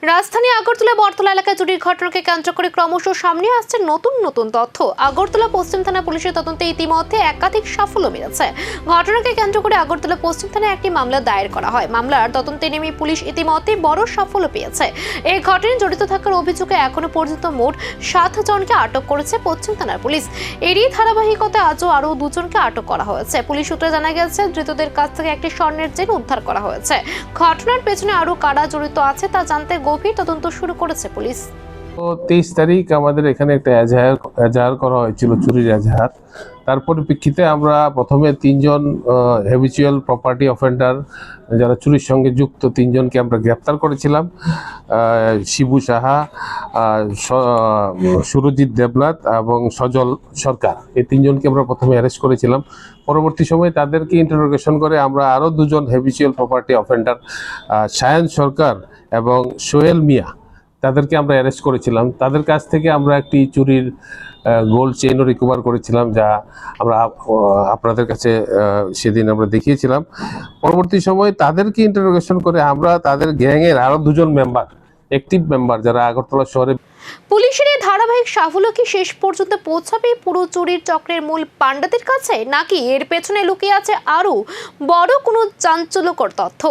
রাজধানী আগরতলা বটতলা এলাকায় চুরির ঘটনাকে কেন্দ্র করে ক্রমশ সামনে আসছে নতুন নতুন তথ্য। আগরতলা পশ্চিম থানা পুলিশের তদন্তে ইতিমধ্যে একাধিক সাফল্য মিলেছে। ঘটনাকে কেন্দ্র করে আগরতলা পশ্চিম থানায় একটি মামলা দায়ের করা হয়। মামলার তদন্তে নেমে পুলিশ ইতিমধ্যে বড় সাফল্য পেয়েছে। এই ঘটনায় জড়িত থাকার অভিযোগে এখনো পর্যন্ত মোট 7 জনকে আটক করেছে পশ্চিম থানার পুলিশ। এরই ধারাবাহিকতায় আজও আরও 2 জনকে আটক করা হয়েছে। পুলিশ সূত্রে জানা গেছে, ধৃতদের কাছ থেকে একটি স্বর্ণের চেন উদ্ধার করা হয়েছে। ঘটনার পেছনে আরও কারা জড়িত আছে তা জানতে গভীর তদন্ত শুরু করেছে পুলিশ। 23 তারিখ আমাদের এখানে একটা এজাহার করা হয়েছিল, চুরির এজাহার। তার পরিপ্রেক্ষিতে আমরা প্রথমে 3 জন হ্যাবিচুয়াল প্রপার্টি অফেন্ডার যারা চুরির সঙ্গে যুক্ত 3 জনকে আমরা গ্রেপ্তার করেছিলাম। শিবু সাহা, সুরজিৎ দেবনাথ এবং সজল সরকার, এই 3 জনকে আমরা প্রথমে অ্যারেস্ট করেছিলাম। পরবর্তী সময়ে তাদেরকে ইন্টারোগেশন করে আমরা আরও 2 জন হ্যাবিচুয়াল প্রপার্টি অফেন্ডার সায়ান সরকার এবং সোহেল মিয়া, তাদেরকে আমরা অ্যারেস্ট করেছিলাম। তাদের কাছ থেকে আমরা একটি চুরির গোল্ড চেইনও রিকভার করেছিলাম, যা আমরা আপনাদের কাছে সেদিন আমরা দেখিয়েছিলাম। পরবর্তী সময়ে তাদেরকে ইন্টারোগেশন করে আমরা তাদের গ্যাংয়ের আরও 2 জন মেম্বার, অ্যাক্টিভ মেম্বার যারা আগরতলা শহরে। পুলিশের এই ধারাবাহিক সাফল্য কি শেষ পর্যন্ত পৌঁছাবে পুরো চুরির চক্রের মূল পাণ্ডাদের কাছে, নাকি এর পেছনে লুকিয়ে আছে আরও বড় কোনো চাঞ্চল্যকর তথ্য?